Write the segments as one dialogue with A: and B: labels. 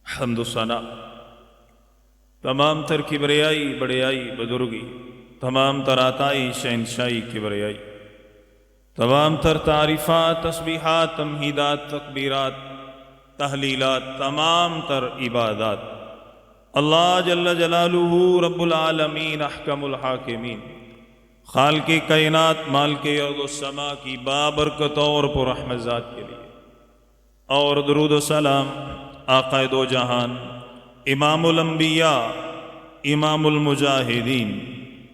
A: حمد و ثنا تمام تر کبریائی بڑیائی بزرگی، تمام تر عطائی شہنشائی کبریائی، تمام تر تعریفات تسبیحات تمہیدات تکبیرات تحلیلات، تمام تر عبادات اللہ جل جلالہ رب العالمین احکم الحاکمین، خالق کائنات مالک ارض و سما کی بابرکت اور پر رحمت ذات کے لیے، اور درود و سلام آقا دو جہان امام الانبیاء امام المجاہدین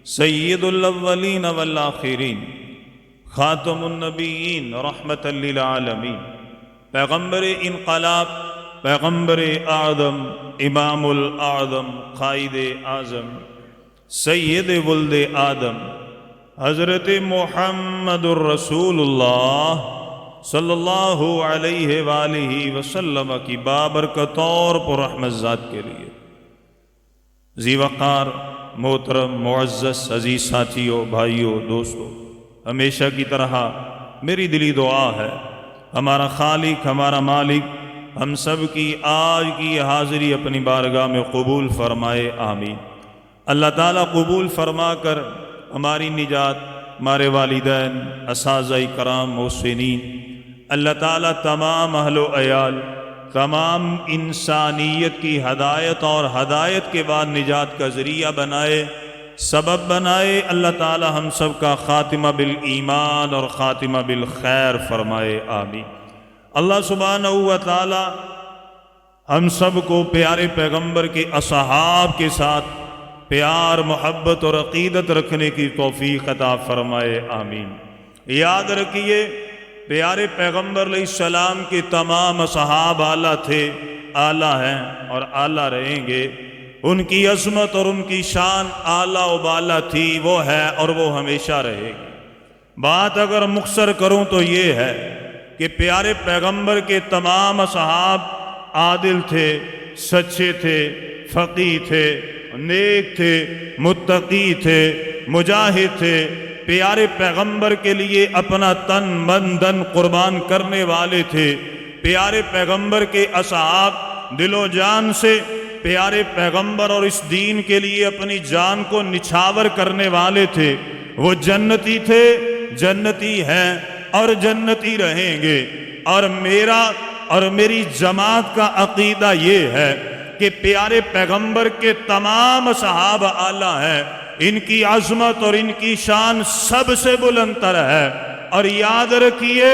A: سید الاولین والآخرین خاتم النبیین رحمت للعالمین، پیغمبر انقلاب، پیغمبر اعظم، امام الاعظم، قائد اعظم، سید ولد آدم، حضرت محمد الرسول اللہ صلی اللہ علیہ وآلہ وسلم کی بابرکت اور پر رحمت ذات کے لیے ذی وقار محترم معزز عزیز ساتھیوں، بھائیوں، دوستوں، ہمیشہ کی طرح میری دلی دعا ہے ہمارا خالق ہمارا مالک ہم سب کی آج کی حاضری اپنی بارگاہ میں قبول فرمائے، آمین۔ اللہ تعالیٰ قبول فرما کر ہماری نجات، ہمارے والدین، اساتذہ کرام، محسنین، اللہ تعالیٰ تمام اہل و عیال، تمام انسانیت کی ہدایت اور ہدایت کے بعد نجات کا ذریعہ بنائے، سبب بنائے۔ اللہ تعالیٰ ہم سب کا خاتمہ بالایمان اور خاتمہ بالخیر فرمائے، آمین۔ اللہ سبحانہ و تعالیٰ ہم سب کو پیارے پیغمبر کے اصحاب کے ساتھ پیار، محبت اور عقیدت رکھنے کی توفیق عطا فرمائے، آمین۔ یاد رکھیے پیارے پیغمبر علیہ السلام کے تمام اصحاب اعلیٰ تھے، اعلیٰ ہیں اور اعلیٰ رہیں گے۔ ان کی عظمت اور ان کی شان اعلیٰ و بالا تھی، وہ ہے اور وہ ہمیشہ رہے گی۔ بات اگر مختصر کروں تو یہ ہے کہ پیارے پیغمبر کے تمام اصحاب عادل تھے، سچے تھے، فقی تھے، نیک تھے، متقی تھے، مجاہد تھے، پیارے پیغمبر کے لیے اپنا تن من دن قربان کرنے والے تھے۔ پیارے پیغمبر کے اصحاب دل و جان سے پیارے پیغمبر اور اس دین کے لیے اپنی جان کو نچھاور کرنے والے تھے۔ وہ جنتی تھے، جنتی ہیں اور جنتی رہیں گے۔ اور میرا اور میری جماعت کا عقیدہ یہ ہے کہ پیارے پیغمبر کے تمام اصحاب اعلیٰ ہیں، ان کی عظمت اور ان کی شان سب سے بلند تر ہے۔ اور یاد رکھیے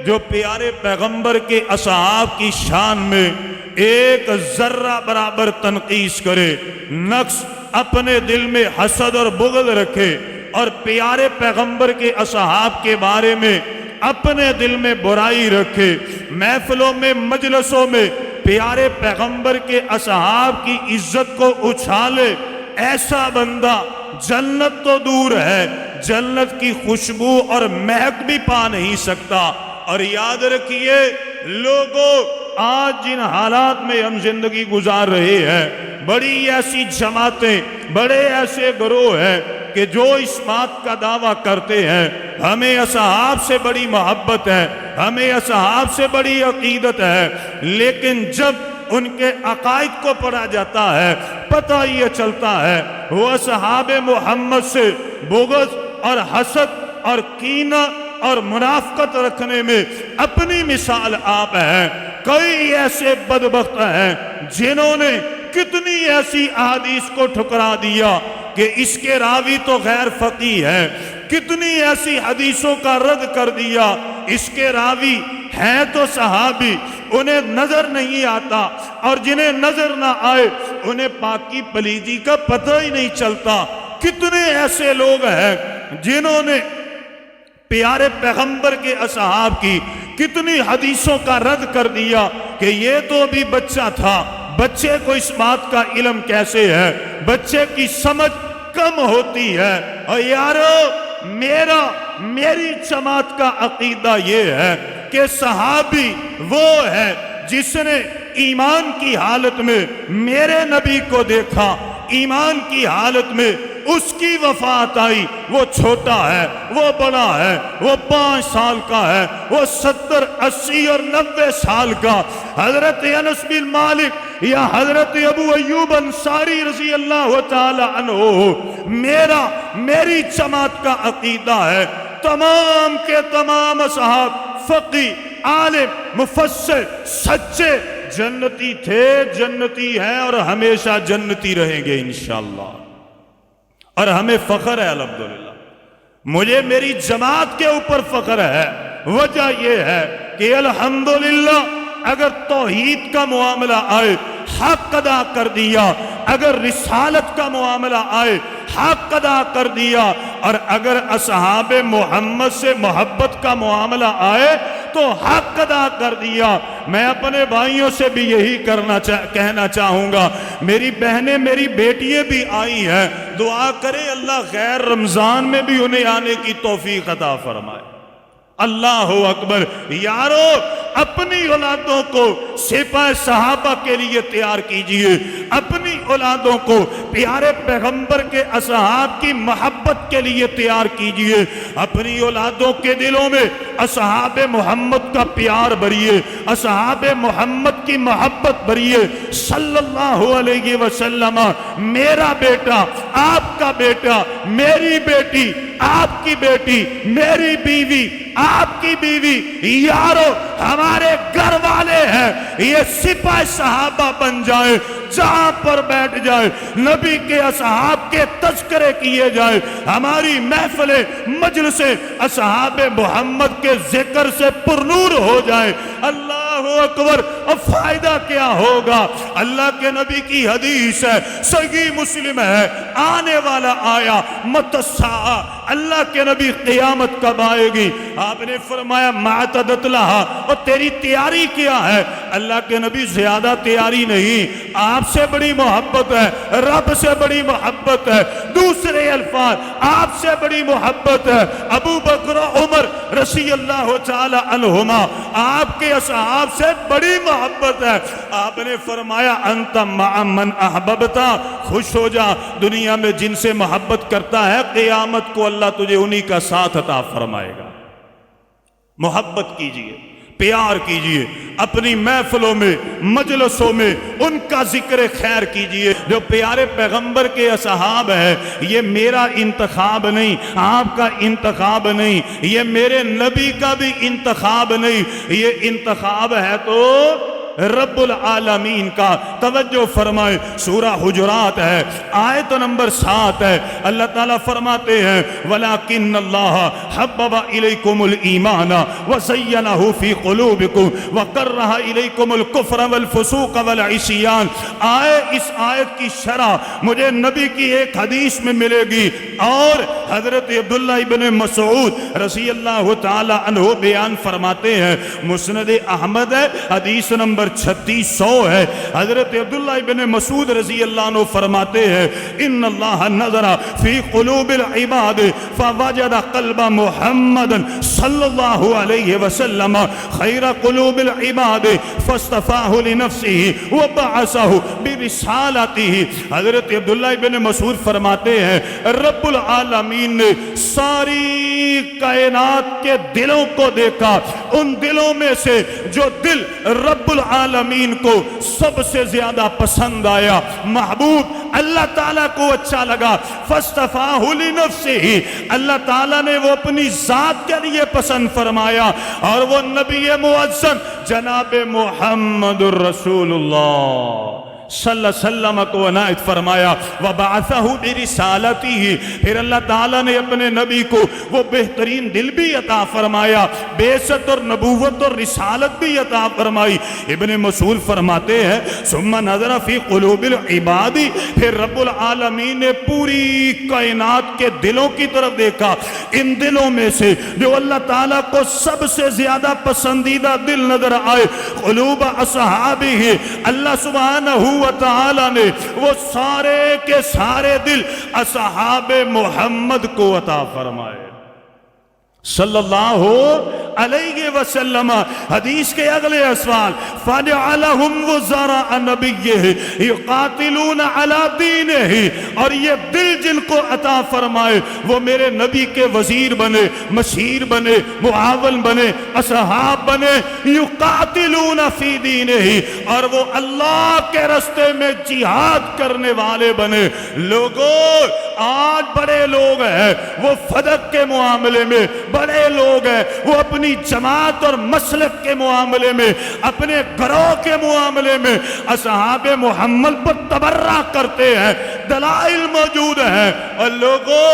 A: جو پیارے پیغمبر کے اصحاب کی شان میں ایک ذرہ برابر تنقیص کرے، نقص اپنے دل میں حسد اور بغض رکھے اور پیارے پیغمبر کے اصحاب کے بارے میں اپنے دل میں برائی رکھے، محفلوں میں مجلسوں میں پیارے پیغمبر کے اصحاب کی عزت کو اچھالے، ایسا بندہ جنت تو دور ہے، جنت کی خوشبو اور مہک بھی پا نہیں سکتا۔ اور یاد رکھیے لوگوں، آج جن حالات میں ہم زندگی گزار رہے ہیں، بڑی ایسی جماعتیں، بڑے ایسے گروہ ہیں کہ جو اس بات کا دعویٰ کرتے ہیں ہمیں اصحاب سے بڑی محبت ہے، ہمیں اصحاب سے بڑی عقیدت ہے، لیکن جب ان کے عقائد کو پڑھا جاتا ہے پتہ یہ چلتا ہے وہ اصحاب محمد سے بغض اور حسد اور کینہ اور منافقت رکھنے میں اپنی مثال آپ ہیں۔ کئی ایسے بدبخت ہیں جنہوں نے کتنی ایسی احادیث کو ٹھکرا دیا کہ اس کے راوی تو غیر فقیہ ہے، کتنی ایسی حدیثوں کا رد کر دیا، اس کے راوی ہیں تو صحابی، انہیں نظر نہیں آتا، اور جنہیں نظر نہ آئے انہیں پاکی پلیدی کا پتہ ہی نہیں چلتا۔ کتنے ایسے لوگ ہیں جنہوں نے پیارے پیغمبر کے اصحاب کی کتنی حدیثوں کا رد کر دیا کہ یہ تو ابھی بچہ تھا، بچے کو اس بات کا علم کیسے ہے، بچے کی سمجھ کم ہوتی ہے۔ اور یارو میری جماعت کا عقیدہ یہ ہے کہ صحابی وہ ہے جس نے ایمان کی حالت میں میرے نبی کو دیکھا، ایمان کی حالت میں اس کی وفات آئی، وہ چھوٹا ہے، وہ بڑا ہے، وہ 5 سال کا ہے، وہ 70 80 اور 90 سال کا، حضرت انس بن مالک یا حضرت ابو ایوب انصاری رضی اللہ تعالی عنہ، میری جماعت کا عقیدہ ہے تمام کے تمام اصحاب فقی عالم مفسر سچے جنتی تھے، جنتی ہیں اور ہمیشہ جنتی رہیں گے انشاءاللہ، اور ہمیں فخر ہے الحمدللہ، مجھے میری جماعت کے اوپر فخر ہے۔ وجہ یہ ہے کہ الحمدللہ اگر توحید کا معاملہ آئے حق ادا کر دیا، اگر رسالت کا معاملہ آئے حق ادا کر دیا، اور اگر اصحاب محمد سے محبت کا معاملہ آئے تو حق ادا کر دیا۔ میں اپنے بھائیوں سے بھی یہی کہنا چاہوں گا، میری بہنیں میری بیٹیاں بھی آئی ہیں، دعا کرے اللہ غیر رمضان میں بھی انہیں آنے کی توفیق عطا فرمائے۔ اللہ اکبر۔ یارو اپنی اولادوں کو سپاہ صحابہ کے لیے تیار کیجئے، اپنی اولادوں کو پیارے پیغمبر کے اصحاب کی محبت کے لیے تیار کیجئے، اپنی اولادوں کے دلوں میں اصحاب محمد کا پیار بھریے، اصحاب محمد کی محبت بھریے۔ صلی اللہ علیہ وسلم، میرا بیٹا آپ کا بیٹا، میری بیٹی آپ کی بیٹی، میری بیوی آپ کی بیوی، یارو ہمارے گھر والے ہیں، یہ سپاہ صحابہ بن جائے، جہاں پر بیٹھ جائے نبی کے اصحاب کے تذکرے کیے جائے، ہماری محفلیں مجلسیں اصحاب محمد کے ذکر سے پرنور ہو جائے۔ اللہ اکبر۔ اب فائدہ کیا ہوگا؟ اللہ کے نبی کی حدیث ہے، صحیح مسلم ہے، آنے والا آیا متساء، اللہ کے نبی قیامت کب آئے گی؟ آپ نے فرمایا معتدت لہا، اور تیری تیاری کیا ہے؟ اللہ کے نبی زیادہ تیاری نہیں، آپ سے بڑی محبت ہے، رب سے بڑی محبت ہے، دوسرے الفاظ آپ سے بڑی محبت ہے۔ ابو بکر و عمر رضی اللہ تعالی عنہما آپ کے اصحاب سے بڑی محبت ہے۔ آپ نے فرمایا انت مع من احببتا، خوش ہو جا، دنیا میں جن سے محبت کرتا ہے قیامت کو اللہ تجھے انہی کا ساتھ عطا فرمائے گا۔ محبت کیجئے، پیار کیجئے، اپنی محفلوں میں مجلسوں میں ان کا ذکر خیر کیجئے۔ جو پیارے پیغمبر کے اصحاب ہیں، یہ میرا انتخاب نہیں، آپ کا انتخاب نہیں، یہ میرے نبی کا بھی انتخاب نہیں، یہ انتخاب ہے تو رب العالمین کا۔ توجہ فرمائے، سورہ حجرات ہے، آیت نمبر 7 ہے، اللہ تعالیٰ فرماتے ہیں وَلَكِنَّ اللَّهَ حَبَّبَ إِلَيْكُمُ الْإِيمَانَ وَزَيَّنَهُ فِي قُلُوبِكُمْ وَكَرَّهَ إِلَيْكُمُ الْكُفْرَ وَالْفُسُوقَ وَالْعِصْيَانَ۔ اس آیت کی شرح مجھے نبی کی ایک حدیث میں ملے گی، اور حضرت عبداللہ ابن مسعود رضی اللہ تعالی عنہ بیان فرماتے ہیں، مسند احمد ہے، حدیث نمبر 3600 ہے۔ حضرت عبداللہ ابن مسعود رضی اللہ عنہ فرماتے ہیں ان اللہ نظر فی قلوب العباد فوجد قلب محمد صلی اللہ علیہ وسلم خیر قلوب العباد فاصطفاہ لنفسہ وبعثہ برسالتہ۔ حضرت عبداللہ ابن مسعود فرماتے ہیں رب العالمین نے ساری کائنات کے دلوں کو دیکھا، ان دلوں میں سے جو دل رب العالمین کو سب سے زیادہ پسند آیا، محبوب اللہ تعالیٰ کو اچھا لگا، فاصطفاہ لنفسہ، اللہ تعالیٰ نے وہ اپنی ذات کے لیے پسند فرمایا، اور وہ نبی معظم جناب محمد الرسول اللہ صلی اللہ علیہ وسلم کو عنایت فرمایا، وَبَعَثَهُ بِرِسَالَتِهِ، پھر اللہ تعالیٰ نے اپنے نبی کو وہ بہترین دل بھی عطا فرمایا، بعثت اور نبوت اور رسالت بھی عطا فرمائی۔ ابن مسعود فرماتے ہیں ثُمَّ نَظَرَ فِي قُلُوبِ الْعِبَادِ، پھر رب العالمین نے پوری کائنات کے دلوں کی طرف دیکھا، ان دلوں میں سے جو اللہ تعالیٰ کو سب سے زیادہ پسندیدہ دل نظر آئے، قلوب اصحابہ، اللہ سبحانہ وتعالی نے وہ سارے کے سارے دل اصحاب محمد کو عطا فرمائے صلی اللہ
B: علیہ وسلم حدیث کے اگلے اسوال فَجَعَلَهُمْ وُزَرَاءَ نَبِيِّهِ يُقَاتِلُونَ عَلَى دِينِهِ، اور یہ دل جن کو عطا فرمائے وہ میرے نبی کے وزیر بنے، مشیر بنے، معاون بنے، اصحاب بنے، یقاتلون فی دینہ، اور وہ اللہ کے راستے میں جہاد کرنے والے بنے۔ لوگوں آج بڑے لوگ ہیں وہ فدق کے معاملے میں، بڑے لوگ ہیں وہ اپنی جماعت اور مسلک کے معاملے میں، اپنے گروہ کے معاملے میں اصحاب محمد پر تبرہ کرتے ہیں، دلائل موجود ہیں، اور لوگوں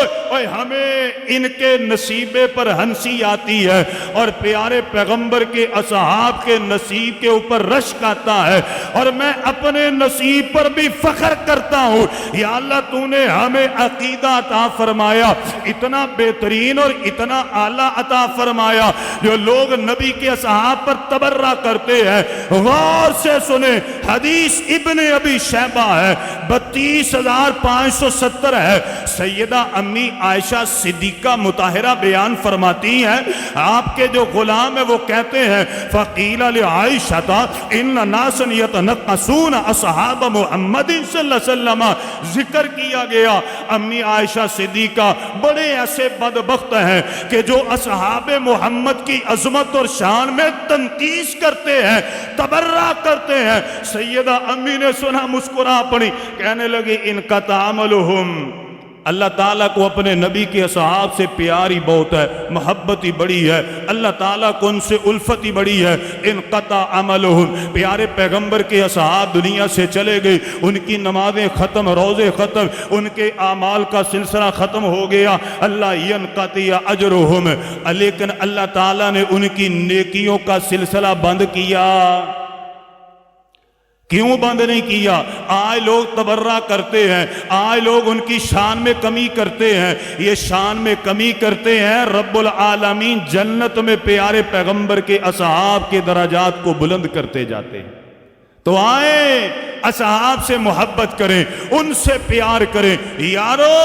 B: ہمیں ان کے نصیبے پر ہنسی آتی ہے اور پیارے پیغمبر کے اصحاب کے نصیب کے اوپر رشک آتا ہے، اور میں اپنے نصیب پر بھی فخر کرتا ہوں۔ یا اللہ تو نے ہمیں عقیدہ عطا فرمایا، اتنا بہترین اور اتنا اعلیٰ عطا فرمایا، جو لوگ نبی کے اصحاب پر تبرہ کرتے ہیں۔ غور سے سنیں، حدیث ابن ابی شیبہ ہے، 32,570 ہے۔ سیدہ امی عائشہ صدیقہ مطہرہ بیان فرماتی ہیں، آپ کے جو غلام ہیں وہ کہتے ہیں فقیل لعائشہ ان ناسا یتنقصون اصحاب محمد صلی اللہ علیہ وسلم، ذکر کیا گیا امی عائشہ صدیقہ بڑے ایسے بدبخت ہیں کہ جو اصحاب محمد کی عظمت اور شان میں تنقیص کرتے ہیں، تبرہ کرتے ہیں۔ سیدہ امی نے سنا، مسکرا پڑی، کہنے لگی ان کا تعاملہم، اللہ تعالیٰ کو اپنے نبی کے اصحاب سے پیار ہی بہت ہے، محبت ہی بڑی ہے، اللہ تعالیٰ کو ان سے الفت ہی بڑی ہے۔ انقطع عملہم، پیارے پیغمبر کے اصحاب دنیا سے چلے گئے، ان کی نمازیں ختم، روزے ختم، ان کے اعمال کا سلسلہ ختم ہو گیا۔ اللہ ینقطع اجرہم، لیکن اللہ تعالیٰ نے ان کی نیکیوں کا سلسلہ بند کیا۔ کیوں بند نہیں کیا؟ آج لوگ تبرہ کرتے ہیں، آج لوگ ان کی شان میں کمی کرتے ہیں، یہ شان میں کمی کرتے ہیں، رب العالمین جنت میں پیارے پیغمبر کے اصحاب کے درجات کو بلند کرتے جاتے ہیں۔ تو آئیں اصحاب سے محبت کریں، ان سے پیار کریں۔ یارو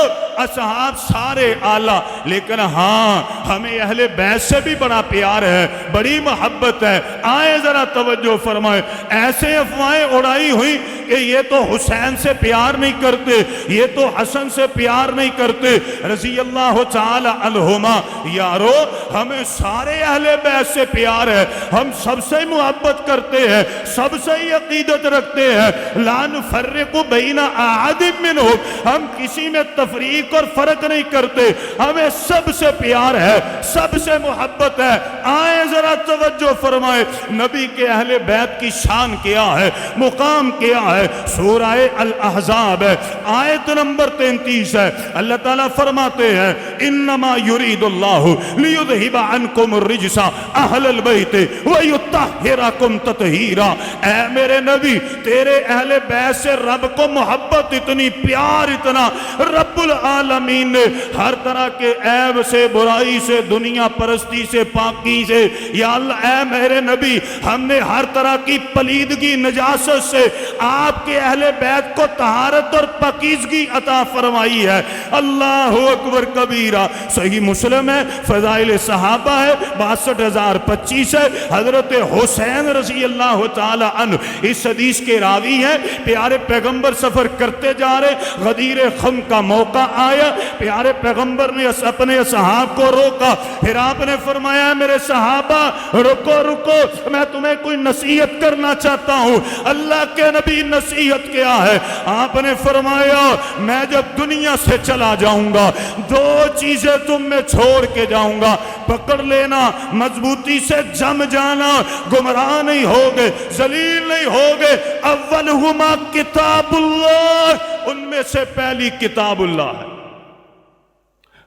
B: اصحاب سارے اعلیٰ، لیکن ہاں ہمیں اہل بیت سے بھی بڑا پیار ہے، بڑی محبت ہے۔ آئیں ذرا توجہ فرمائیں، ایسے افواہیں اڑائی ہوئی کہ یہ تو حسین سے پیار نہیں کرتے، یہ تو حسن سے پیار نہیں کرتے، رضی اللہ تعالی عنہما۔ یارو ہمیں سارے اہل بیت سے پیار ہے، ہم سب سے محبت کرتے ہیں، سب سے عقیدت رکھتے ہیں، لا نفرق بین احد منہم، ہم کسی میں تفریق اور فرق نہیں کرتے، ہمیں سب سے پیار ہے، سب سے محبت ہے۔ آئیں ذرا توجہ فرمائیں، نبی کے اہل بیت کی شان کیا ہے، مقام کیا ہے۔ سورہ الاحزاب ہے، آیت نمبر 33 ہے، اللہ تعالیٰ فرماتے ہیں انما یرید اللہ لیذہب عنکم الرجس اہل البیت ویطہرکم تطہیرا۔ اے میرے نبی، تیرے اہل بیت سے رب کو محبت اتنی، پیار اتنا، رب العالمین نے ہر طرح کے عیب سے، برائی سے، دنیا پرستی سے، پاکی سے، یا اللہ اے میرے نبی ہم نے ہر طرح کی پلیدگی، نجاست سے آپ کے اہل بیت کو طہارت اور پاکیزگی عطا فرمائی ہے۔ اللہ اکبر کبیرہ۔ صحیح مسلم ہے، فضائل صحابہ ہے، 62,025 ہے۔ حضرت حسین رضی اللہ تعالی عنہ اس حدیث کے راوی ہیں۔ پیارے پیغمبر سفر کرتے جا رہے، غدیر خم کا موقع آیا، پیارے پیغمبر نے اپنے صحابہ کو روکا، پھر آپ نے فرمایا میرے صحابہ رکو رکو، میں تمہیں کوئی نصیحت کرنا چاہتا ہوں۔ اللہ کے نبی نصیحت کیا ہے؟ آپ نے فرمایا میں جب دنیا سے چلا جاؤں گا 2 چیزیں تم میں چھوڑ کے جاؤں گا، پکڑ لینا، مضبوطی سے جم جانا، گمراہ نہیں ہوگے، ذلیل نہیں ہوگے۔ اولہما کتاب اللہ، ان میں سے پہلی کتاب اللہ ہے۔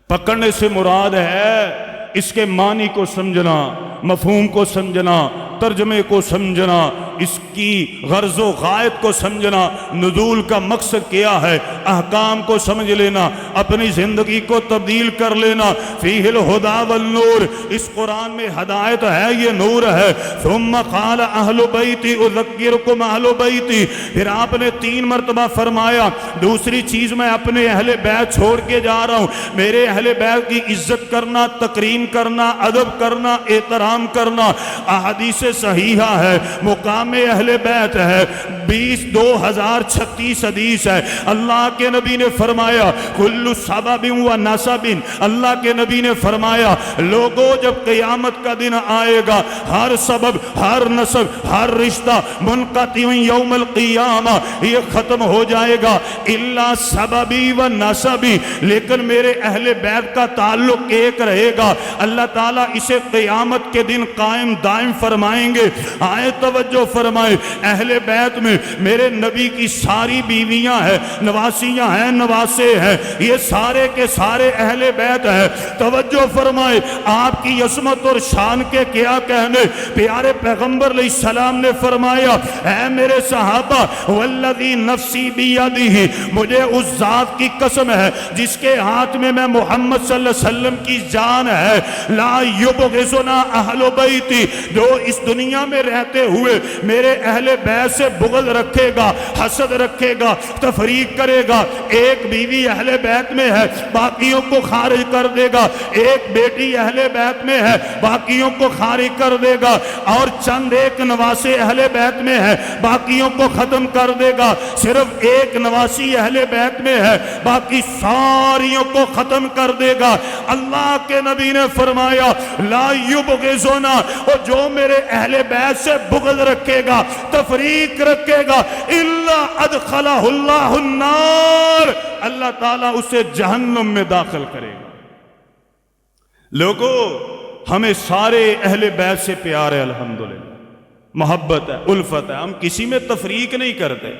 B: پکڑنے سے مراد ہے اس کے معنی کو سمجھنا، مفہوم کو سمجھنا، ترجمے کو سمجھنا، اس کی غرض و غایت کو سمجھنا، نزول کا مقصد کیا ہے، احکام کو سمجھ لینا، اپنی زندگی کو تبدیل کر لینا۔ فیہ الہدی والنور، اس قرآن میں ہدایت ہے، یہ نور ہے۔ ثم قال اہل بیتی اذکرکم اہل بیتی، پھر آپ نے 3 مرتبہ فرمایا دوسری چیز میں اپنے اہل بیت چھوڑ کے جا رہا ہوں، میرے اہل بیت کی عزت کرنا، تکریم کرنا، ادب کرنا، احترام کرنا۔ احادیث صحیحہ ہے، مقام اہل بیت ہے، 20,36 حدیث ہے۔ اللہ کے نبی نے فرمایا کل سبب و نسب، اللہ کے نبی نے فرمایا لوگوں جب قیامت کا دن آئے گا، ہر سبب، ہر نسب، ہر رشتہ منقطع یوم القیامہ، یہ ختم ہو جائے گا الا سببی و نسبی، لیکن میرے اہل بیت کا تعلق ایک رہے گا۔ اللہ تعالیٰ اسے قیامت کے دن قائم دائم فرمائیں گے۔ آئے توجہ فرمائے، اہل بیت میں میرے نبی کی ساری بیویاں ہیں، نواسیاں ہیں، نواسے ہیں، یہ سارے کے سارے اہل بیت ہیں۔ توجہ فرمائے، آپ کی عظمت اور شان کے کیا کہنے، پیارے پیغمبر علیہ السلام نے فرمایا اے میرے صحابہ والذی نفسی بیدہ، مجھے اس ذات کی قسم ہے جس کے ہاتھ میں محمد صلی اللہ علیہ وسلم کی جان ہے، لا یبغضنا اہل بیتی، جو اس دنیا میں رہتے ہوئے میرے اہل بیت سے بغض رکھے گا، حسد رکھے گا، تفریق کرے گا، ایک بیوی اہل بیت میں ہے باقیوں کو خارج کر دے گا، ایک بیٹی اہل بیت میں ہے باقیوں کو خارج کر دے گا، اور چند ایک نواسے اہل بیت میں ہے باقیوں کو ختم کر دے گا، صرف ایک نواسی اہل بیت میں ہے باقی ساریوں کو ختم کر دے گا۔ اللہ کے نبی نے فرمایا لا یبغضنا، اور جو میرے اہل بیت سے بغض رکھے گا، تفریق رکھے گا، الا ادخلہ اللہ النار، اللہ تعالیٰ اسے جہنم میں داخل کرے گا۔ لوگوں، ہمیں سارے اہل بیت سے پیار ہے، الحمدللہ، محبت ہے، الفت ہے، ہم کسی میں تفریق نہیں کرتے۔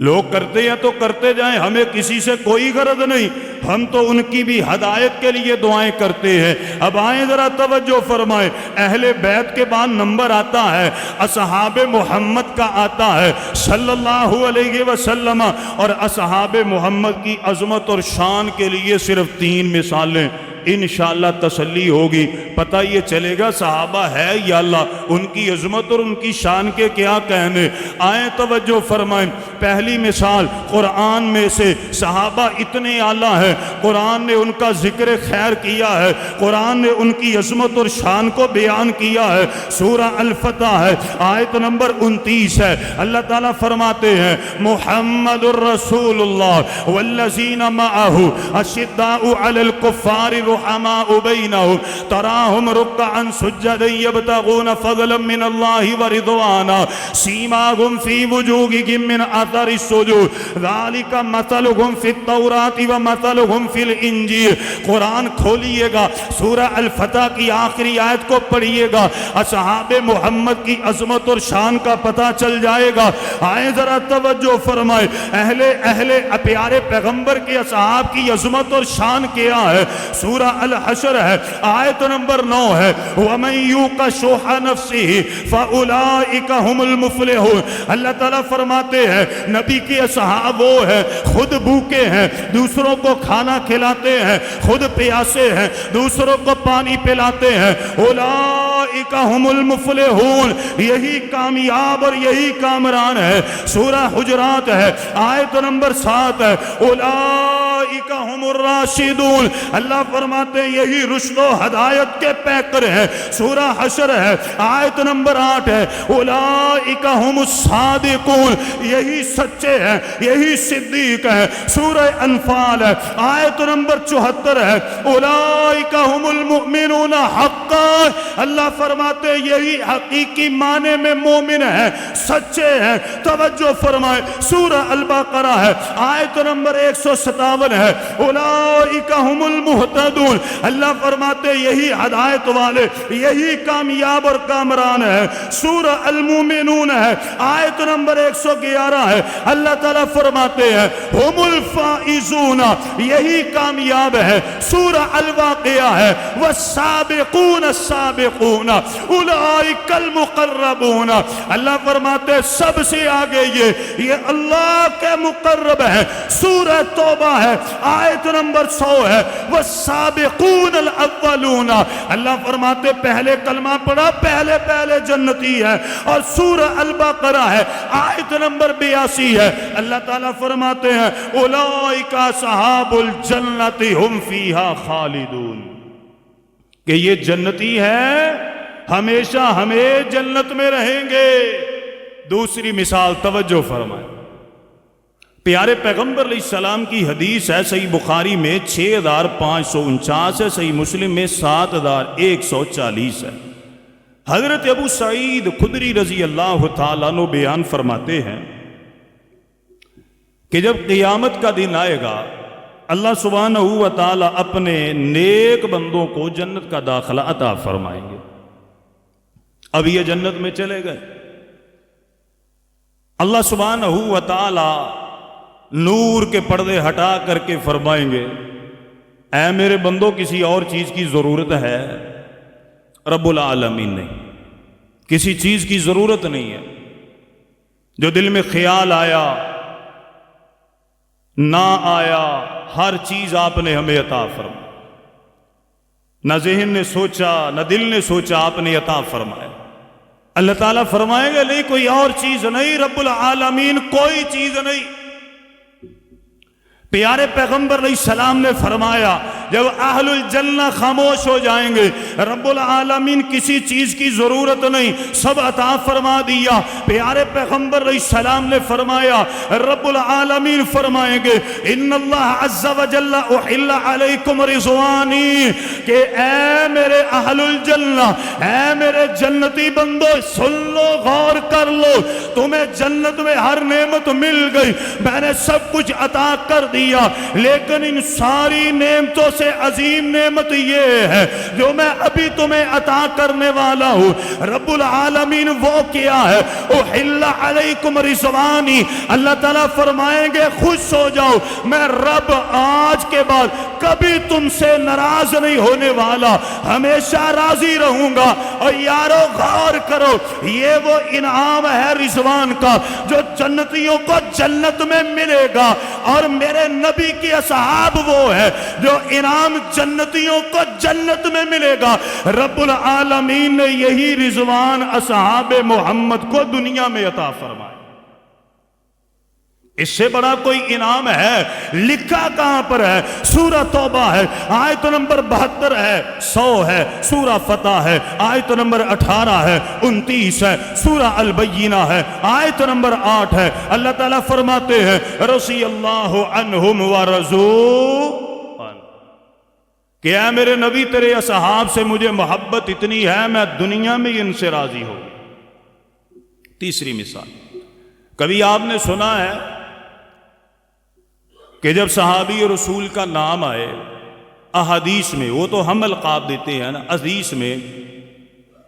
B: لوگ کرتے ہیں تو کرتے جائیں، ہمیں کسی سے کوئی غرض نہیں، ہم تو ان کی بھی ہدایت کے لیے دعائیں کرتے ہیں۔ اب آئیں ذرا توجہ فرمائیں، اہل بیت کے بعد نمبر آتا ہے اصحاب محمد کا آتا ہے صلی اللہ علیہ وسلم، اور اصحاب محمد کی عظمت اور شان کے لیے صرف 3 مثالیں انشاءاللہ تسلی ہوگی، پتہ یہ چلے گا صحابہ ہے یا اللہ، ان کی عظمت اور ان کی شان کے کیا کہنے۔ آئیں توجہ فرمائیں، پہلی مثال قرآن میں سے صحابہ اتنے اعلیٰ ہیں، قرآن نے ان کا ذکر خیر کیا ہے، قرآن نے ان کی عظمت اور شان کو بیان کیا ہے۔ سورہ الفتح ہے، آیت نمبر 29 ہے، اللہ تعالیٰ فرماتے ہیں محمد الرسول اللہ والذین معہ اشداء علی الکفار رحماء بینہم تراہم رکعا سجدا یبتغون فضلا من اللہ ورضوانا سیماہم فی وجوہہم من اثر السجود ذالک مثلہم فی التوراۃ ومثلہم فی الانجیل۔ قرآن کھولیے گا، سورہ الفتح کی آخری آیت کو پڑھیے گا، اصحاب محمد کی عظمت اور شان کا پتہ چل جائے گا۔ آئیں ذرا توجہ فرمائیں، اہل پیارے پیغمبر کے اصحاب کی عظمت اور شان کیا ہے۔ سورہ الحشر ہے، آیت نمبر 9 ہے، وَمَن یُوقَ شُحَّ نَفْسِهِ فَأُولَٰئِکَ هُمُ الْمُفْلِحُونَ۔ اللہ تعالیٰ فرماتے ہیں نبی کے اصحاب وہ ہیں خود بھوکے ہیں دوسروں کو کھانا کھلاتے ہیں، خود پیاسے ہیں دوسروں کو پانی پلاتے ہیں، اولئک هم المفلحون، یہی کامیاب اور یہی کامران ہے۔ سورہ حجرات ہے، آیت نمبر 7 ہے، اولئک هم الراشدون، اللہ فرماتے ہیں یہی رشد و ہدایت کے پیکر ہیں۔ سورہ حشر ہے، آیت نمبر 8 ہے، اولئک هم الصادقون، یہی سچے ہیں، یہی صدیق ہیں۔ سورہ انفال ہے، آیت نمبر 74 ہے، اولئک هم المؤمنون حقا، اللہ فرماتے ہیں یہی حقیقی معنی میں مومن ہیں، سچے ہیں۔ توجہ فرمائے، سورہ البقرہ ہے، آیت نمبر 157 پر ہے اولئک هم المہتدون، اللہ فرماتے یہی ہدایت والے، یہی کامیاب اور کامران ہے۔ سورہ المومنون ہے، آیت نمبر 111 ہے، اللہ تعالیٰ فرماتے ہیں ہم الفائزون، یہی کامیاب ہے۔ سورہ الواقعہ ہے والسابقون السابقون اولئک المقربون، اللہ فرماتے سب سے آگے یہ اللہ کے مقرب ہے۔ سورہ توبہ ہے، آیت نمبر 100 ہے والسابقون الاولون، اللہ فرماتے پہلے کلمہ پڑھا پہلے جنتی ہے۔ اور سورہ البقرہ ہے، آیت نمبر 82 ہے، اللہ تعالیٰ فرماتے ہیں اولئک اصحاب الجنت ہم فیہا خالدون، کہ یہ جنتی ہے ہمیشہ ہمیں جنت میں رہیں گے۔ دوسری مثال توجہ فرمائیں، پیارے پیغمبر علیہ السلام کی حدیث ہے، صحیح بخاری میں 6549 ہے، صحیح مسلم میں 7140 ہے۔ حضرت ابو سعید خدری رضی اللہ تعالیٰ عنہ بیان فرماتے ہیں کہ جب قیامت کا دن آئے گا اللہ سبحانہ و تعالیٰ اپنے نیک بندوں کو جنت کا داخلہ عطا فرمائیں گے۔ اب یہ جنت میں چلے گئے، اللہ سبحانہ و تعالیٰ نور کے پردے ہٹا کر کے فرمائیں گے اے میرے بندوں کسی اور چیز کی ضرورت ہے؟ رب العالمین نہیں، کسی چیز کی ضرورت نہیں ہے۔ جو دل میں خیال آیا نہ آیا ہر چیز آپ نے ہمیں عطا فرمائی، نہ ذہن نے سوچا نہ دل نے سوچا، آپ نے عطا فرمایا۔ اللہ تعالیٰ فرمائیں گے نہیں کوئی اور چیز نہیں، رب العالمین کوئی چیز نہیں۔ پیارے پیغمبر علیہ السلام نے فرمایا جب اہل الجنہ خاموش ہو جائیں گے رب العالمین کسی چیز کی ضرورت نہیں، سب عطا فرما دیا۔ پیارے پیغمبر علیہ السلام نے فرمایا رب العالمین فرمائیں گے ان اللہ عز و جل احل علیکم رضوانی، کہ اے میرے اہل الجنہ، اے میرے جنتی بندو سن لو غور کر لو، تمہیں جنت میں ہر نعمت مل گئی، میں نے سب کچھ عطا کر دیا، لیکن ان ساری نعمتوں سے عظیم نعمت یہ ہے جو میں ابھی تمہیں عطا کرنے والا ہوں۔ رب العالمین وہ کیا ہے؟ احل علیکم رضوانی، اللہ تعالیٰ فرمائیں گے خوش ہو جاؤ، میں رب آج کے بعد کبھی تم سے ناراض نہیں ہونے والا، ہمیشہ راضی رہوں گا۔ اور یارو غور کرو، یہ وہ انعام ہے رضوان کا جو جنتیوں کو جنت میں ملے گا، اور میرے نبی کی اصحاب وہ ہے جو انعام جنتیوں کو جنت میں ملے گا۔ رب العالمین نے یہی رضوان اصحاب محمد کو دنیا میں عطا فرمایا۔ اس سے بڑا کوئی انعام ہے؟ لکھا کہاں پر ہے؟ سورہ توبہ ہے، آیت نمبر 72 ہے، 100 ہے، سورہ فتح ہے، آیت نمبر 18 ہے، 29 ہے، سورہ البینہ ہے، آیت نمبر 8 ہے۔ اللہ تعالیٰ فرماتے ہیں رضی اللہ عنہم ورضوا عنہ، کہ اے میرے نبی تیرے اصحاب سے مجھے محبت اتنی ہے میں دنیا میں ان سے راضی ہوں۔ تیسری مثال، کبھی آپ نے سنا ہے کہ جب صحابی رسول کا نام آئے احادیث میں، وہ تو ہم القاب دیتے ہیں نا حدیث میں،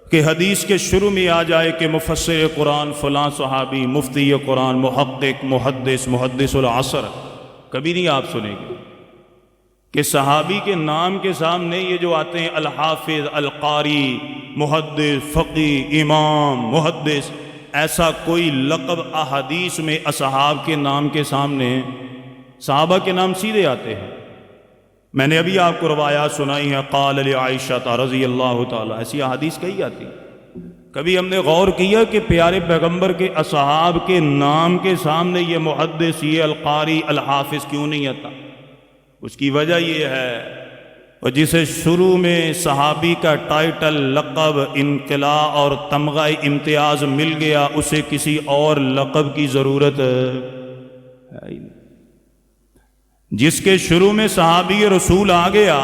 B: کہ حدیث کے شروع میں آ جائے کہ مفسر قرآن فلاں صحابی، مفتی قرآن، محقق، محدث العصر، کبھی نہیں آپ سنیں گے کہ صحابی کے نام کے سامنے یہ جو آتے ہیں الحافظ، القاری، محدث، فقی، امام، محدث، ایسا کوئی لقب احادیث میں اصحاب کے نام کے سامنے صحابہ کے نام سیدھے آتے ہیں۔ میں نے ابھی آپ کو روایات سنائی ہیں، قال لعائشہ رضی اللہ تعالیٰ، ایسی احادیث کہی جاتی۔ کبھی ہم نے غور کیا کہ پیارے پیغمبر کے اصحاب کے نام کے سامنے یہ محدث، یہ القاری، الحافظ کیوں نہیں آتا؟ اس کی وجہ یہ ہے، اور جسے شروع میں صحابی کا ٹائٹل، لقب، انقلا اور تمغہ امتیاز مل گیا، اسے کسی اور لقب کی ضرورت ہے ہی نہیں۔ جس کے شروع میں صحابی رسول آ گیا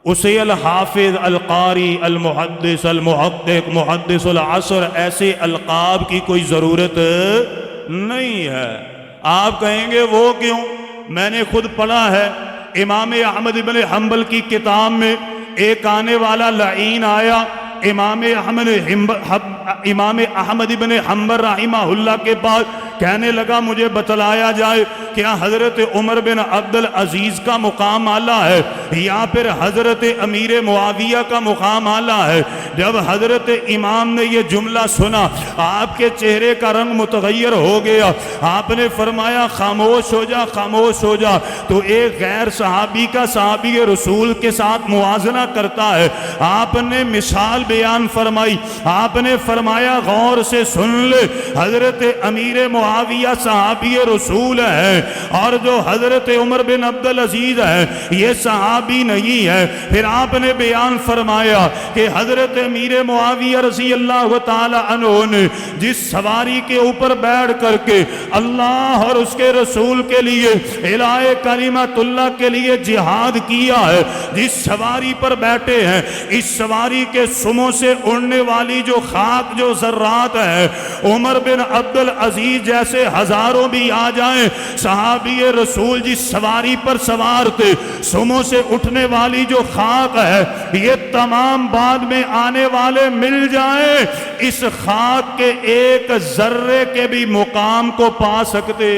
B: اسے الحافظ، القاری، المحدث، المحقق، محدث العصر ایسے القاب کی کوئی ضرورت نہیں ہے۔ آپ کہیں گے وہ کیوں؟ میں نے خود پڑھا ہے امام احمد بن حنبل کی کتاب میں ایک آنے والا لعین آیا امام احمد بن حنبل رحمہ اللہ کے پاس، کہنے لگا مجھے بتلایا جائے کیا حضرت عمر بن عبدالعزیز کا مقام اعلیٰ ہے یا پھر حضرت امیر معاویہ کا مقام اعلیٰ ہے؟ جب حضرت امام نے یہ جملہ سنا آپ کے چہرے کا رنگ متغیر ہو گیا، آپ نے فرمایا خاموش ہو جا، خاموش ہو جا، تو ایک غیر صحابی کا صحابی رسول کے ساتھ موازنہ کرتا ہے۔ آپ نے مثال بیان فرمائی، آپ نے فرمایا غور سے سن لے، حضرت امیر معاویہ صحابی رسول ہے اور جو حضرت عمر بن عبدالعزیز ہے یہ صحابی نہیں ہے۔ پھر آپ نے بیان فرمایا کہ حضرت امیر معاویہ رضی اللہ تعالی عنہ نے جس سواری کے اوپر بیٹھ کر کے اللہ اور اس کے رسول کے لیے الہ کلمت اللہ کے لیے جہاد کیا ہے، جس سواری پر بیٹھے ہیں اس سواری کے سموں سے اڑنے والی جو خاک جو ذرات ہے، عمر بن عبدالعزیز جیسے ہزاروں بھی آ جائیں، صحابی رسول جس سواری پر سوار تھے سموں سے اٹھنے والی جو خاک ہے یہ تمام بعد میں آنے والے مل جائیں، اس خاک کے ایک ذرے کے بھی مقام کو پا سکتے۔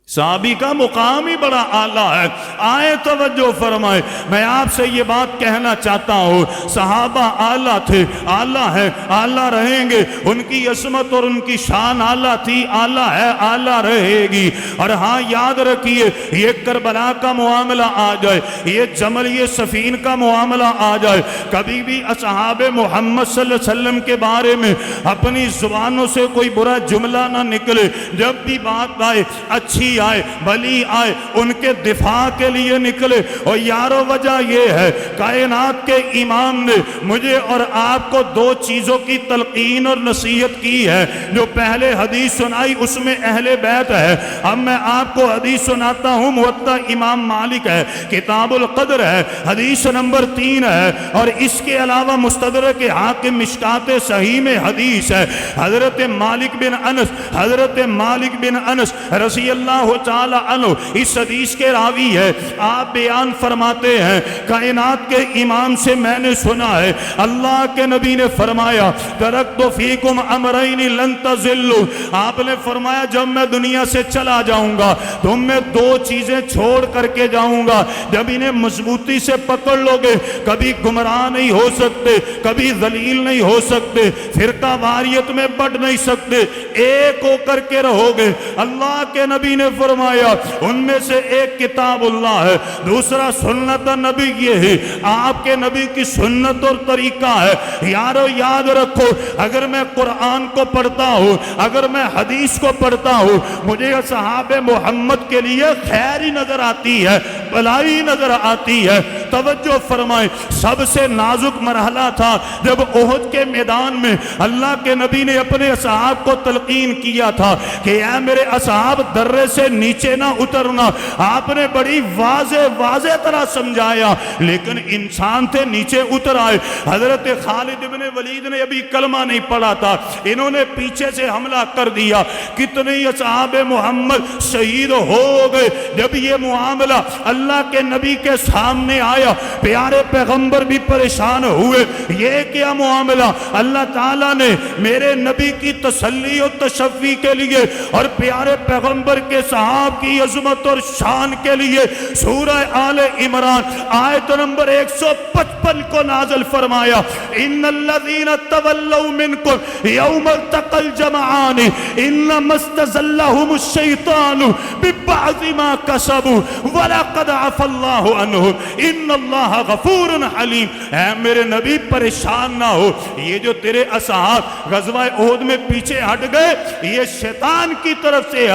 B: صحابی کا مقام ہی بڑا اعلیٰ ہے۔ آئے توجہ فرمائے، میں آپ سے یہ بات کہنا چاہتا ہوں، صحابہ اعلیٰ تھے، اعلیٰ ہیں، اعلیٰ رہیں گے، ان کی عظمت اور ان کی شان اعلیٰ تھی، اعلیٰ ہے، اعلیٰ رہے گی۔ اور ہاں یاد رکھیے یہ کربلا کا معاملہ آ جائے، یہ جمل یہ صفین کا معاملہ آ جائے، کبھی بھی اصحاب محمد صلی اللہ علیہ وسلم کے بارے میں اپنی زبانوں سے کوئی برا جملہ نہ نکلے، جب بھی بات آئے اچھی آئے بھلی آئے ان کے دفاع کے لیے نکلے۔ اور یارو وجہ یہ ہے کائنات کے امام نے مجھے اور آپ کو دو چیزوں کی تلقین اور نصیحت کی ہے۔ جو پہلے حدیث سنائی اس میں اہل بیت ہے، اب میں آپ کو حدیث سناتا ہوں، موطا امام مالک ہے، کتاب القدر ہے، حدیث نمبر 3 ہے، اور اس کے علاوہ مستدرک حاکم مشکات صحیح میں حدیث ہے۔ حضرت مالک بن انس رضی اللہ تعالی عنہ اس حدیث کے راوی ہے، آپ بیان فرماتے ہیں کائنات کے امام سے میں نے سنا ہے اللہ کے نبی نے فرمایا ترکت فیکم امرین لن تضلوا، آپ نے فرمایا جب میں دنیا سے چلا جاؤں گا تم میں دو چیزیں چھوڑ کر کے جاؤں گا، جب انہیں مضبوطی سے پکڑ لو گے کبھی گمراہ نہیں ہو سکتے، کبھی ذلیل نہیں ہو سکتے، فرقہ واریت میں بڑھ نہیں سکتے، ایک ہو کر کے رہو گے۔ اللہ کے نبی نے فرمایا ان میں سے ایک کتاب اللہ ہے، دوسرا سنت نبی یہ ہے، آپ کے نبی کی سنت اور طریقہ ہے۔ یارو یاد رکھو اگر میں قرآن کو پڑھتا ہوں، اگر میں حدیث کو پڑھتا ہوں، مجھے صحاب محمد کے لیے خیر ہی نظر آتی ہے، بھلائی نظر آتی ہے۔ توجہ فرمائیں، سب سے نازک مرحلہ تھا جب احد کے میدان میں اللہ کے نبی نے اپنے اصحاب کو تلقین کیا تھا کہ اے میرے اصحاب درے سے نیچے نہ اترنا۔ آپ نے بڑی واضح طرح سمجھایا، لیکن انسان تھے نیچے اتر آئے۔ حضرت خالد بن ولید نے ابھی کلمہ نہیں پڑھا تھا، انہوں نے پیچھے سے حملہ کر دیا، کتنے اصحاب محمد شہید ہو گئے۔ جب یہ معاملہ اللہ کے نبی کے سامنے آیا پیارے پیغمبر بھی پریشان ہوئے، یہ کیا معاملہ؟ اللہ تعالیٰ نے میرے نبی کی تسلی و تشفی کے لیے اور پیارے پیغمبر کے صحاب کی عظمت اور شان کے لیے سورہ آل عمران آیت نمبر 155 کو نازل فرمایا، ان الذین تولوا منکم یوم التقى الجمعان انما استزلهم الشیطان ببعض ما کسبوا ولقد عفا اللہ عنهم ان اللہ غفور حلیم۔ اے میرے نبی پریشان نہ ہو، یہ جو تیرے اصحاب غزوہ احد میں پیچھے ہٹ گئے یہ شیطان کی طرف سے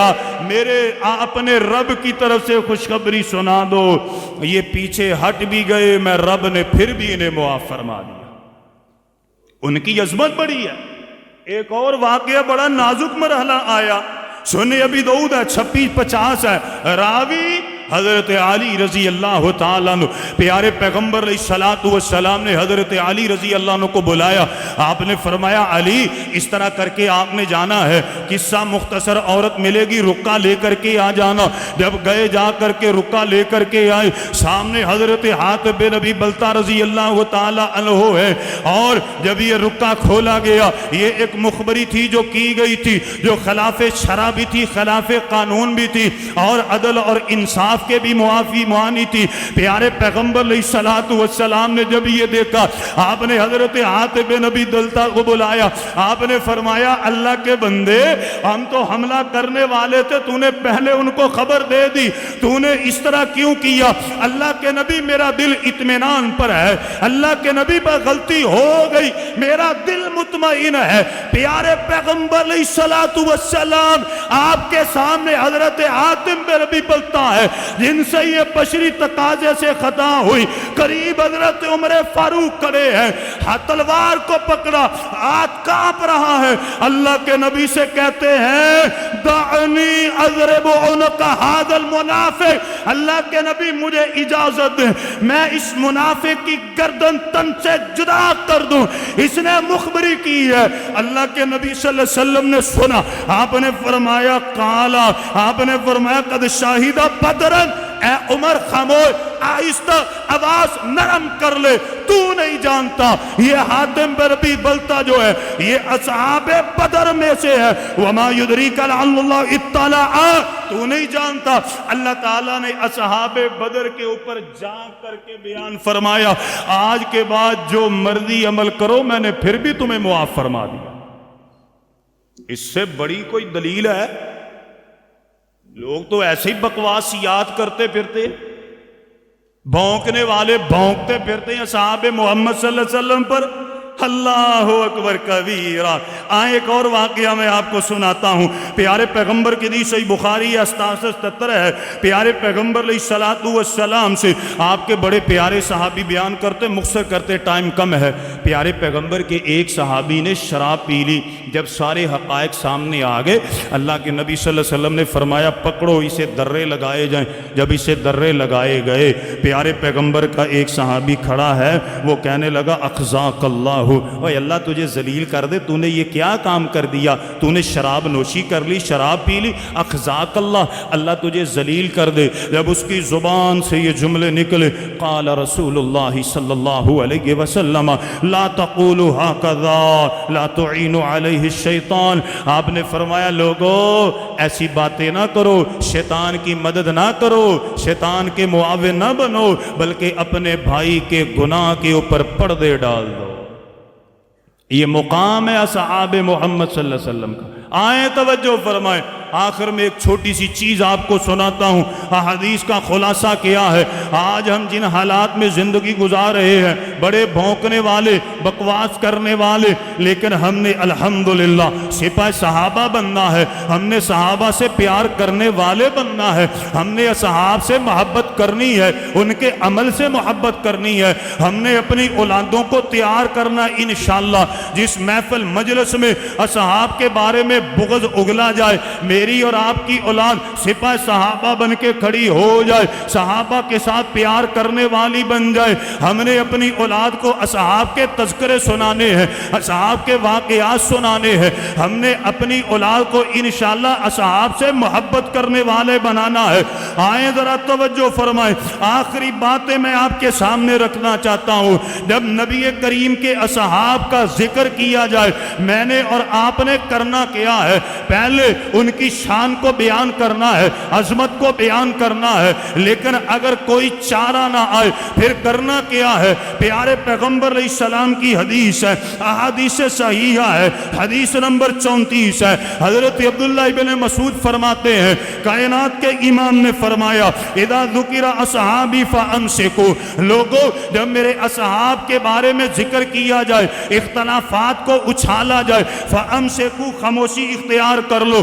B: میرے اپنے رب کی طرف سے خوشخبری سنا دو، یہ پیچھے ہٹ بھی گئے، میں رب نے پھر بھی انہیں معاف فرما دیا۔ ان کی عظمت بڑی ہے۔ ایک اور واقعہ بڑا نازک مرحلہ آیا، سنن ابی داؤد ہے 2650 ہے، راوی حضرت علی رضی اللہ تعالیٰ عنہ، پیارے پیغمبر علیہ الصلوۃ والسلام نے حضرت علی رضی اللہ عنہ کو بلایا. آپ نے فرمایا علی اس طرح کر کے آپ نے جانا ہے، قصہ مختصر، عورت ملے گی رکا لے کر کے آ جانا. جب گئے جا کر کے رکا لے کر کے آئے، سامنے حضرت حاتب بن ابی بلتہ رضی اللہ تعالیٰ عنہ ہے. اور جب یہ رکا کھولا گیا، یہ ایک مخبری تھی جو کی گئی تھی، جو خلاف شرع بھی تھی، خلاف قانون بھی تھی، اور عدل اور انصاف کے بھی معافی مانی تھی. پیارے پیغمبر علیہ الصلوۃ والسلام نے جب یہ دیکھا، آپ نے حضرت حاتب بن ابی بلتہ کو بلایا. آپ نے فرمایا اللہ کے بندے، ہم تو حملہ کرنے والے تھے، تو نے پہلے ان کو خبر دے دی، تو نے اس طرح کیوں کیا؟ اللہ کے نبی میرا دل اطمینان پر ہے، اللہ کے نبی پر غلطی ہو گئی، میرا دل مطمئن ہے. پیارے پیغمبر علیہ الصلوۃ والسلام آپ کے سامنے حضرت حاتم بن ابی بلتہ ہے جن سے یہ بشری تقاضے سے خطا ہوئی. قریب حضرت عمر فاروق کھڑے ہیں، تلوار کو پکڑا، ہاتھ کانپ رہا ہے. اللہ کے نبی سے کہتے ہیں دعنی اضرب عنق ھذا المنافق، اللہ کے نبی مجھے اجازت دیں میں اس منافق کی گردن تن سے جدا کر دوں، اس نے مخبری کی ہے. اللہ کے نبی صلی اللہ علیہ وسلم نے سنا. آپ نے فرمایا قالا، آپ نے فرمایا قد شاہد بدرن، اے عمر خاموش، آہستہ آواز نرم کر لے، تو نہیں جانتا یہ حاتم بن ابی بلتہ جو ہے یہ اصحاب بدر میں سے ہے. وما یدریک لعل اللہ اطلع، تو نہیں جانتا اللہ تعالیٰ نے اصحاب بدر کے اوپر جھانک کر کے بیان فرمایا آج کے بعد جو مرضی عمل کرو میں نے پھر بھی تمہیں معاف فرما دیا. اس سے بڑی کوئی دلیل ہے؟ لوگ تو ایسے ہی بکواس یاد کرتے پھرتے، بھونکنے والے بھونکتے پھرتے ہیں اصحاب محمد صلی اللہ علیہ وسلم پر. اللہ اکبر کبیرہ. ایک اور واقعہ میں آپ کو سناتا ہوں. پیارے پیغمبر کی حدیث صحیح بخاری 77 ہے. پیارے پیغمبر علیہ الصلوۃ والسلام سے آپ کے بڑے پیارے صحابی بیان کرتے، مختصر کرتے، ٹائم کم ہے. پیارے پیغمبر کے ایک صحابی نے شراب پی لی. جب سارے حقائق سامنے آ گئے، اللہ کے نبی صلی اللہ علیہ وسلم نے فرمایا پکڑو اسے، درے لگائے جائیں. جب اسے درے لگائے گئے، پیارے پیغمبر کا ایک صحابی کھڑا ہے، وہ کہنے لگا اخزاک اللہ، اوے اللہ تجھے ذلیل کر دے، تو نے یہ کیا کام کر دیا؟ تو نے شراب نوشی کر لی، شراب پی لی، اخزاک اللہ، اللہ تجھے ذلیل کر دے. جب اس کی زبان سے یہ جملے نکلے، قال رسول اللہ صلی اللہ علیہ وسلم لا تقولوا هكذا لا تعين علیہ الشیطان. آپ نے فرمایا لوگو ایسی باتیں نہ کرو، شیطان کی مدد نہ کرو، شیطان کے معاون نہ بنو، بلکہ اپنے بھائی کے گناہ کے اوپر پردے ڈال دو. یہ مقام ہے اصحاب محمد صلی اللہ علیہ وسلم کا. آئیں توجہ فرمائیں. آخر میں ایک چھوٹی سی چیز آپ کو سناتا ہوں. حدیث کا خلاصہ کیا ہے؟ آج ہم جن حالات میں زندگی گزار رہے ہیں، بڑے بھونکنے والے، بکواس کرنے والے، لیکن ہم نے الحمدللہ سپاہ صحابہ بننا ہے، ہم نے صحابہ سے پیار کرنے والے بننا ہے، ہم نے اصحاب سے محبت کرنی ہے، ان کے عمل سے محبت کرنی ہے، ہم نے اپنی اولادوں کو تیار کرنا. انشاءاللہ جس محفل مجلس میں اصحاب کے بارے میں بغض اگلا جائے، میری اور آپ کی اولاد سپاہ صحابہ بن کے کھڑی ہو جائے، صحابہ کے ساتھ پیار کرنے والی بن جائے. ہم نے اپنی اولاد کو اصحاب کے تذکرے سنانے ہیں، اصحاب کے واقعات سنانے ہیں. ہم نے اپنی اولاد کو انشاءاللہ اصحاب سے محبت کرنے والے بنانا ہے. آئیں ذرا توجہ فرمائیں. آخری باتیں میں آپ کے سامنے رکھنا چاہتا ہوں. جب نبی کریم کے اصحاب کا ذکر کیا جائے، میں نے اور آپ نے کرنا کیا ہے؟ پہلے ان کی شان کو بیان کرنا ہے، عظمت کو بیان کرنا ہے. لیکن اگر کوئی چارہ نہ آئے پھر کرنا کیا ہے؟ پیارے پیغمبر علیہ السلام کی حدیث ہے، احادیث صحیحہ ہے، حدیث نمبر 34 ہے. حضرت عبداللہ ابن مسعود فرماتے ہیں کائنات کے امام نے فرمایا اذا ذکر اصحابی فامسکوا، لوگوں جب میرے اصحاب کے بارے میں ذکر کیا جائے، اختلافات کو اچھالا جائے، فامسکوا، خاموشی اختیار کر لو.